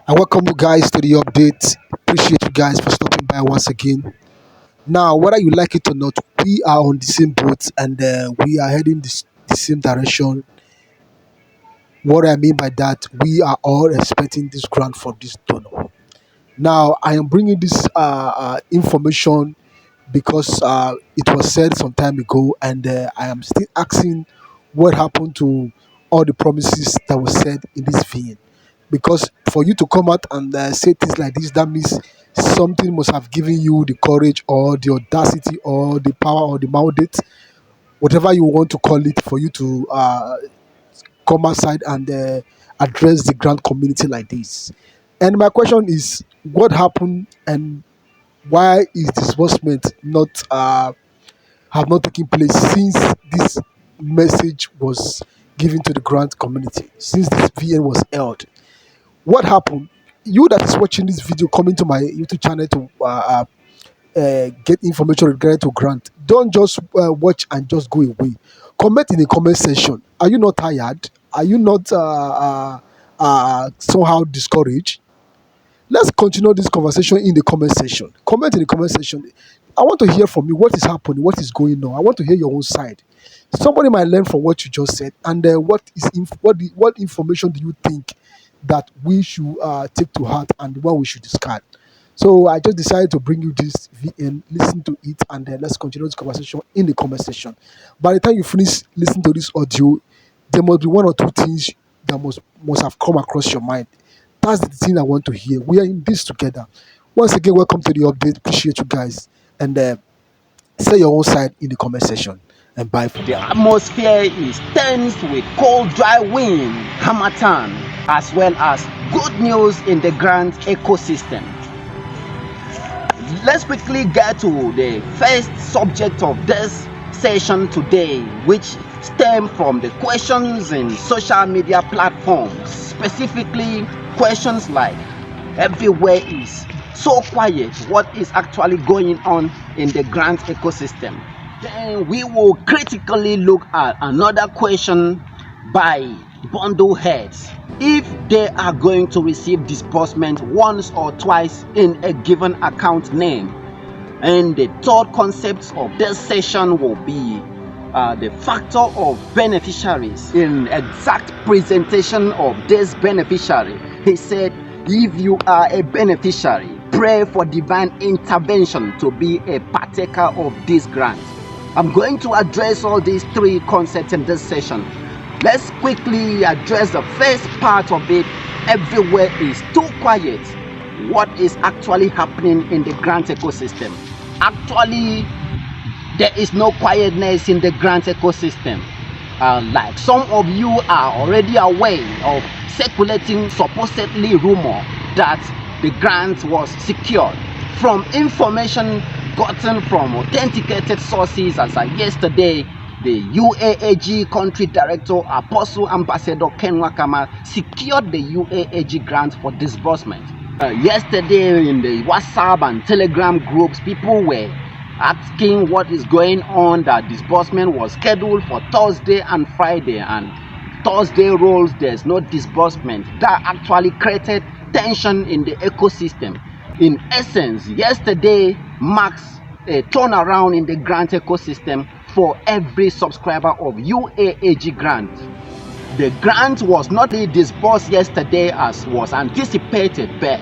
I welcome you guys to the update. Appreciate you guys for stopping by once again. Now, whether you like it or not, we are on the same boat and we are heading the same direction. What I mean by that, we are all expecting this grant from this donor. Now, I am bringing this information because it was said some time ago, and I am still asking what happened to all the promises that were said in this vein. Because for you to come out and say things like this, that means something must have given you the courage or the audacity or the power or the mandate, whatever you want to call it, for you to come outside and address the grant community like this. And my question is, what happened and why is disbursement not have not taken place since this message was given to the grant community, since this VN was held? What happened? You that is watching this video, coming to my YouTube channel to get information regarding to grant, don't just watch and just go away. Comment in the comment section. Are you not tired? Are you not somehow discouraged? Let's continue this conversation in the comment section. Comment in the comment section. I want to hear from you. What is happening? What is going on? I want to hear your own side. Somebody might learn from what you just said. And what information do you think that we should take to heart and what we should discard? So I just decided to bring you this VN, listen to it, and then let's continue this conversation in the comment section. By the time you finish listening to this audio, there must be one or two things that must have come across your mind. That's the thing I want to hear. We are in this together. Once again, welcome to the update. Appreciate you guys. And say your own side in the comment section. And bye for The now. atmosphere is tense with cold, dry wind, harmattan, as well as good news in the grant ecosystem. Let's quickly get to the first subject of this session today, which stem from the questions in social media platforms, specifically questions like everywhere is so quiet, what is actually going on in the grant ecosystem? Then we will critically look at another question by bundle heads, if they are going to receive disbursement once or twice in a given account name. And the third concept of this session will be the factor of beneficiaries. In exact presentation of this beneficiary, he said, if you are a beneficiary, pray for divine intervention to be a partaker of this grant. I'm going to address all these three concepts in this session. Let's quickly address the first part of it. Everywhere is too quiet. What is actually happening in the grant ecosystem? Actually, there is no quietness in the grant ecosystem. Like some of you are already aware of circulating supposedly rumor that the grant was secured from information gotten from authenticated sources. As of yesterday, the UAAG country director, Apostle Ambassador Ken Wakama, secured the UAAG grant for disbursement. Yesterday in the WhatsApp and Telegram groups, people were asking what is going on, that disbursement was scheduled for Thursday and Friday, and Thursday rolls, there's no disbursement. That actually created tension in the ecosystem. In essence, yesterday marks a turnaround in the grant ecosystem for every subscriber of UAAG grant. The grant was not disbursed yesterday as was anticipated, but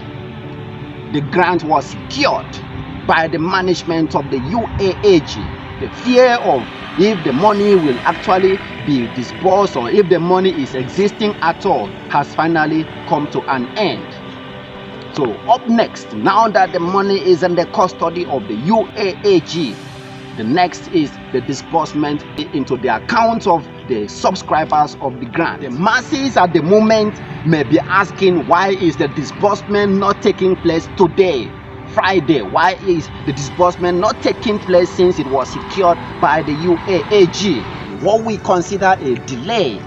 the grant was secured by the management of the UAAG. The fear of if the money will actually be disbursed or if the money is existing at all has finally come to an end. So up next, now that the money is in the custody of the UAAG, the next is the disbursement into the accounts of the subscribers of the grant. The masses at the moment may be asking, why is the disbursement not taking place today, Friday? Why is the disbursement not taking place since it was secured by the UAAG? What we consider a delay.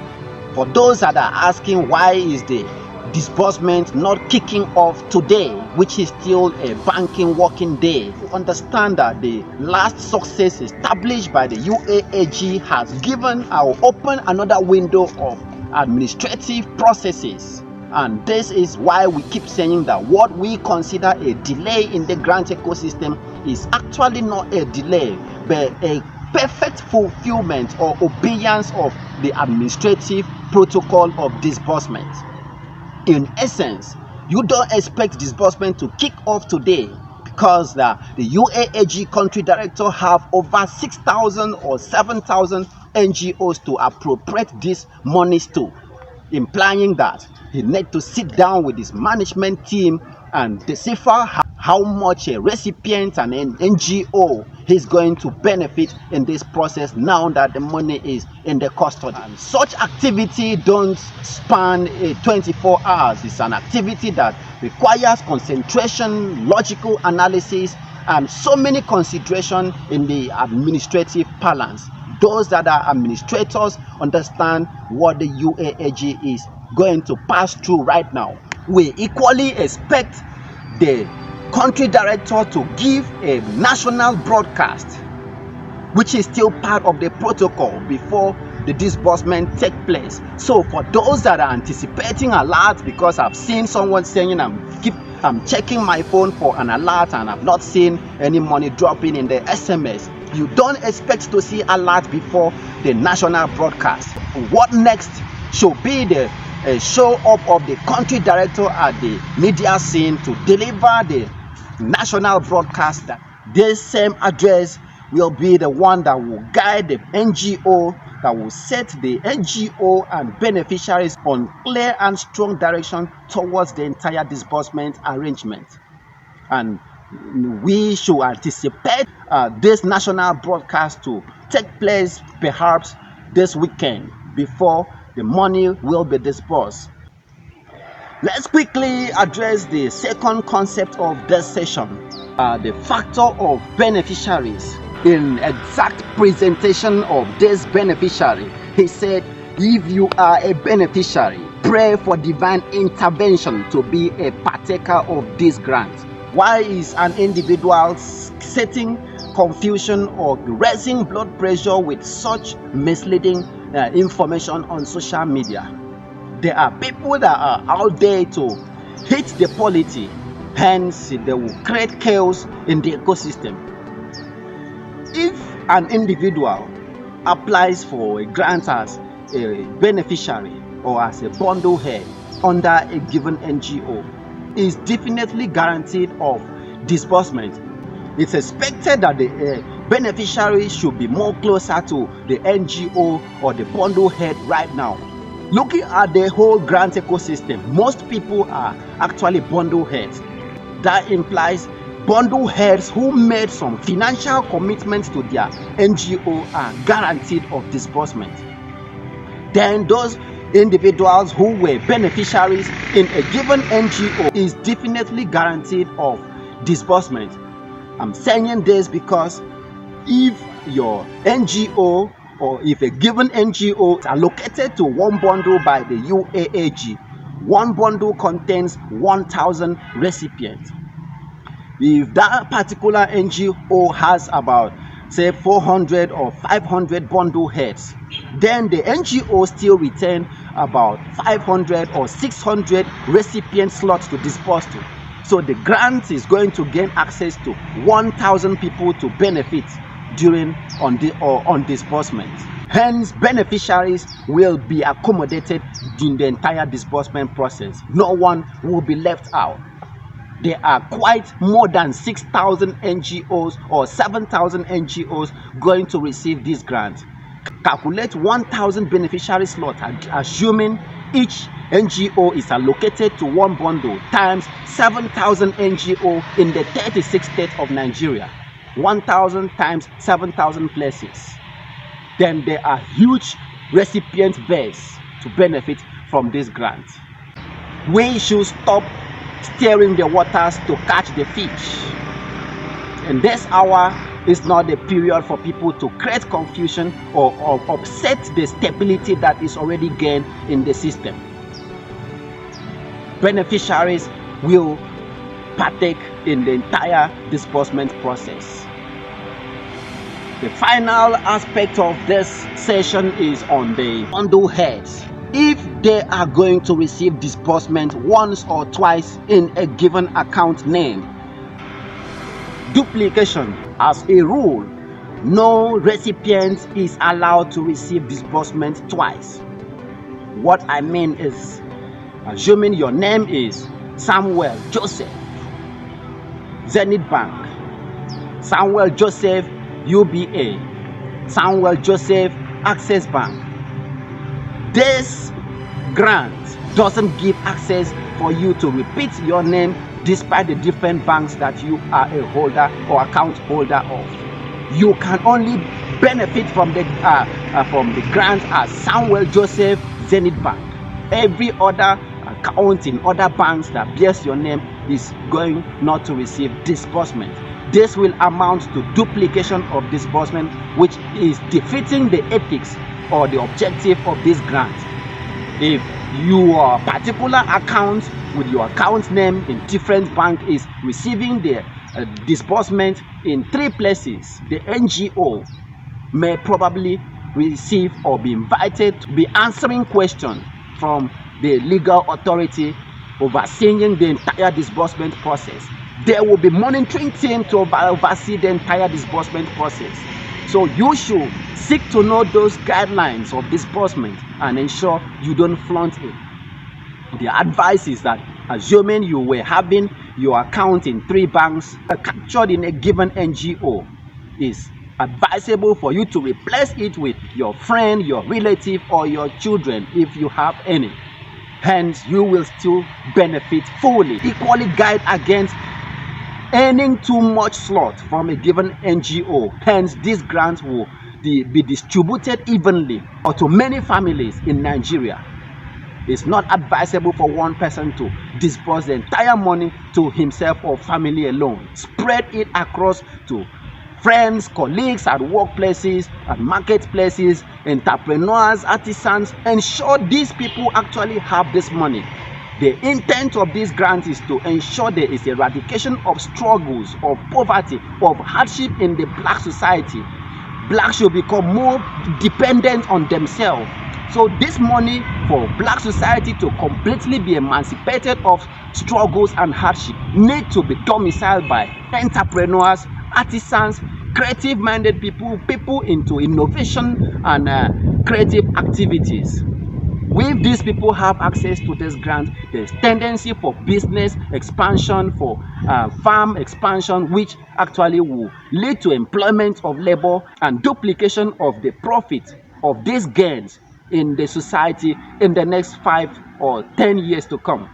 For those that are asking, why is the disbursement not kicking off today, which is still a banking working day? To understand that the last success established by the UAAG has given or opened another window of administrative processes And this is why we keep saying that what we consider a delay in the grant ecosystem is actually not a delay, but a perfect fulfillment or obedience of the administrative protocol of disbursement. In essence, you don't expect disbursement to kick off today because the UAAG country director have over 6,000 or 7,000 NGOs to appropriate these monies to, implying that he need to sit down with his management team and decipher how much a recipient and an NGO is going to benefit in this process now that the money is in the custody. And such activity don't span 24 hours. It's an activity that requires concentration, logical analysis, and so many considerations in the administrative balance. Those that are administrators understand what the UAAG is going to pass through right now. We equally expect the country director to give a national broadcast, which is still part of the protocol before the disbursement take place. So for those that are anticipating alerts, because I've seen someone saying I'm checking my phone for an alert and I've not seen any money dropping in the SMS, you don't expect to see alert before the national broadcast. What next should be the show up of the country director at the media scene to deliver the national broadcast. That this same address will be the one that will guide the NGO, that will set the NGO and beneficiaries on clear and strong direction towards the entire disbursement arrangement. And we should anticipate this national broadcast to take place perhaps this weekend before the money will be disbursed. Let's quickly address the second concept of this session, the factor of beneficiaries. In exact presentation of this beneficiary, he said, if you are a beneficiary, pray for divine intervention to be a partaker of this grant. Why is an individual setting confusion or raising blood pressure with such misleading information on social media? There are people that are out there to hit the polity, hence they will create chaos in the ecosystem. If an individual applies for a grant as a beneficiary or as a bundle head under a given NGO, is definitely guaranteed of disbursement. It's expected that the beneficiary should be more closer to the NGO or the bundle head right now. Looking at the whole grant ecosystem, most people are actually bundle heads. That implies bundle heads who made some financial commitments to their NGO are guaranteed of disbursement. Then those individuals who were beneficiaries in a given NGO is definitely guaranteed of disbursement. I'm saying this because if your NGO or if a given NGO is allocated to one bundle by the UAAG, one bundle contains 1,000 recipients. If that particular NGO has about say 400 or 500 bundle heads, then the NGO still retain about 500 or 600 recipient slots to disburse to. So the grant is going to gain access to 1,000 people to benefit on disbursement. Hence, beneficiaries will be accommodated in the entire disbursement process. No one will be left out. There are quite more than 6,000 NGOs or 7,000 NGOs going to receive this grant. Calculate 1,000 beneficiary slots, assuming each NGO is allocated to one bundle, times 7,000 NGO in the 36 states of Nigeria. 1,000 times 7,000 places. Then there are huge recipient base to benefit from this grant. We should stop stirring the waters to catch the fish. And this hour is not the period for people to create confusion or upset the stability that is already gained in the system. Beneficiaries will partake in the entire disbursement process. The final aspect of this session is on the bundle heads. if they are going to receive disbursement once or twice in a given account name. Duplication. As a rule, no recipient is allowed to receive disbursement twice. What I mean is, assuming your name is Samuel Joseph, Zenith Bank, Samuel Joseph UBA, Samuel Joseph Access Bank. This grant doesn't give access for you to repeat your name despite the different banks that you are a holder or account holder of. You can only benefit from the grant as Samuel Joseph Zenith Bank. Every other account in other banks that bears your name is going not to receive disbursement. This will amount to duplication of disbursement, which is defeating the ethics or the objective of this grant. If your particular account with your account name in different bank is receiving the disbursement in 3 places, the NGO may probably receive or be invited to be answering questions from the legal authority overseeing the entire disbursement process. There will be monitoring team to oversee the entire disbursement process. So you should seek to know those guidelines of disbursement and ensure you don't flaunt it. The advice is that, assuming you were having your account in 3 banks captured in a given NGO, is advisable for you to replace it with your friend, your relative, or your children if you have any. Hence, you will still benefit fully. Equally guide against earning too much slot from a given NGO. Hence, this grant will be distributed evenly or to many families in Nigeria. It's not advisable for one person to disburse the entire money to himself or family alone. Spread it across to friends, colleagues at workplaces, at marketplaces, entrepreneurs, artisans. Ensure these people actually have this money. The intent of this grant is to ensure there is eradication of struggles, of poverty, of hardship in the black society. Blacks should become more dependent on themselves. So this money for black society to completely be emancipated of struggles and hardship need to be domiciled by entrepreneurs, artisans, creative-minded people into innovation and creative activities. If these people have access to this grant, there's tendency for business expansion, for farm expansion, which actually will lead to employment of labor and duplication of the profit of these gains in the society in the next 5 or 10 years to come.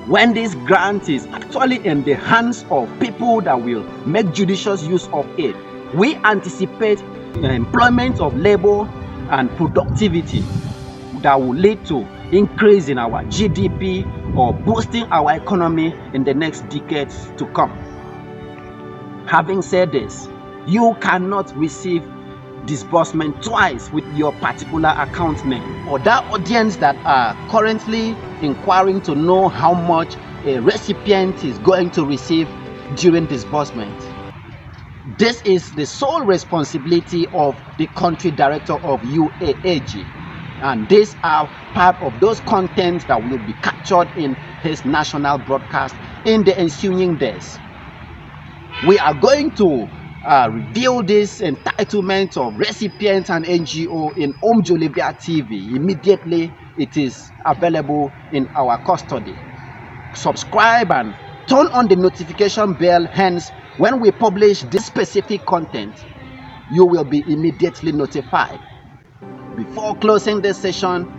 When this grant is actually in the hands of people that will make judicious use of it, we anticipate employment of labor and productivity that will lead to increase in our GDP or boosting our economy in the next decades to come. Having said this, you cannot receive disbursement twice with your particular account name. For that audience that are currently inquiring to know how much a recipient is going to receive during disbursement, this is the sole responsibility of the country director of UAAG, and these are part of those contents that will be captured in his national broadcast in the ensuing days. We are going to reveal this entitlement of recipients and NGO in Omjolivia TV. Immediately it is available in our custody. Subscribe and turn on the notification bell. Hence, when we publish this specific content, you will be immediately notified. Before closing this session,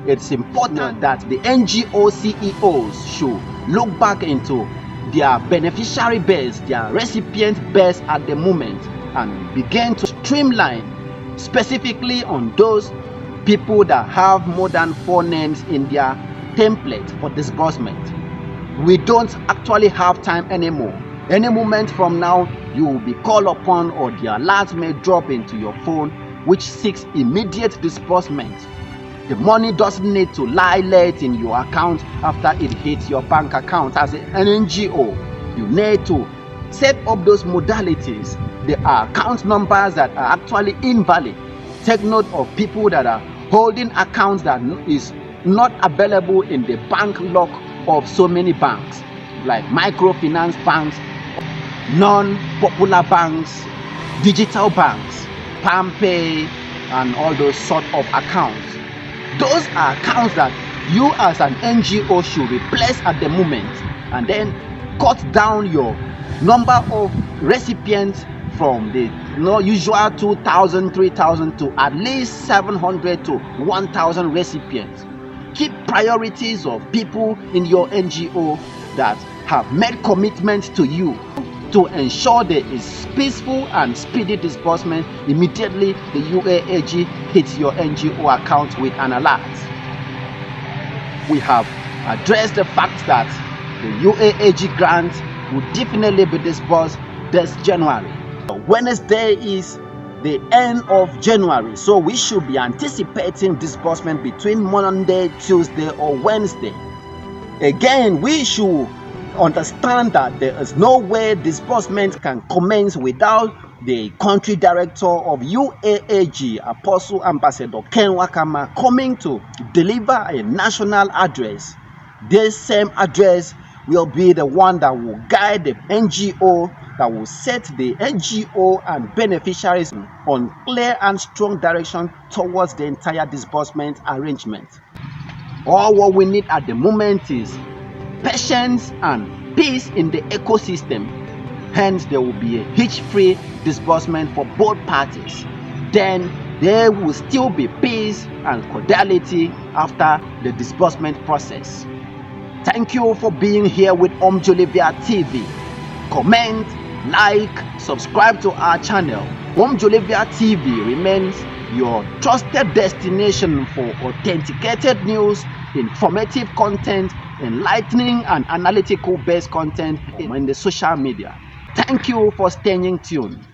it's important that the NGO CEOs should look back into their beneficiary base, their recipient base at the moment, and begin to streamline specifically on those people that have more than 4 names in their template for disbursement. We don't actually have time anymore. Any moment from now, you will be called upon or the alert may drop into your phone which seeks immediate disbursement. The money doesn't need to lie late in your account after it hits your bank account. As an NGO, you need to set up those modalities. There are account numbers that are actually invalid. Take note of people that are holding accounts that is not available in the bank lock of so many banks, like microfinance banks, non-popular banks, digital banks, PalmPay, and all those sort of accounts. Those are accounts that you as an NGO should replace at the moment, and then cut down your number of recipients from the usual 2,000, 3,000 to at least 700 to 1,000 recipients. Keep priorities of people in your NGO that have made commitments to you to ensure there is peaceful and speedy disbursement immediately the UAAG hits your NGO account with an alert. We have addressed the fact that the UAAG grant will definitely be disbursed this January. Wednesday is the end of January, so we should be anticipating disbursement between Monday, Tuesday, or Wednesday. Again, we should understand that there is no way disbursement can commence without the country director of UAAG, Apostle Ambassador Ken Wakama, coming to deliver a national address. This same address will be the one that will guide the NGO, that will set the NGO and beneficiaries on clear and strong direction towards the entire disbursement arrangement. All what we need at the moment is patience and peace in the ecosystem. Hence, there will be a hitch-free disbursement for both parties. Then there will still be peace and cordiality after the disbursement process. Thank you for being here with Omjolivia TV. Comment, like, subscribe to our channel. Omjolivia TV remains your trusted destination for authenticated news, informative content, enlightening and analytical based content in the social media. Thank you for staying tuned.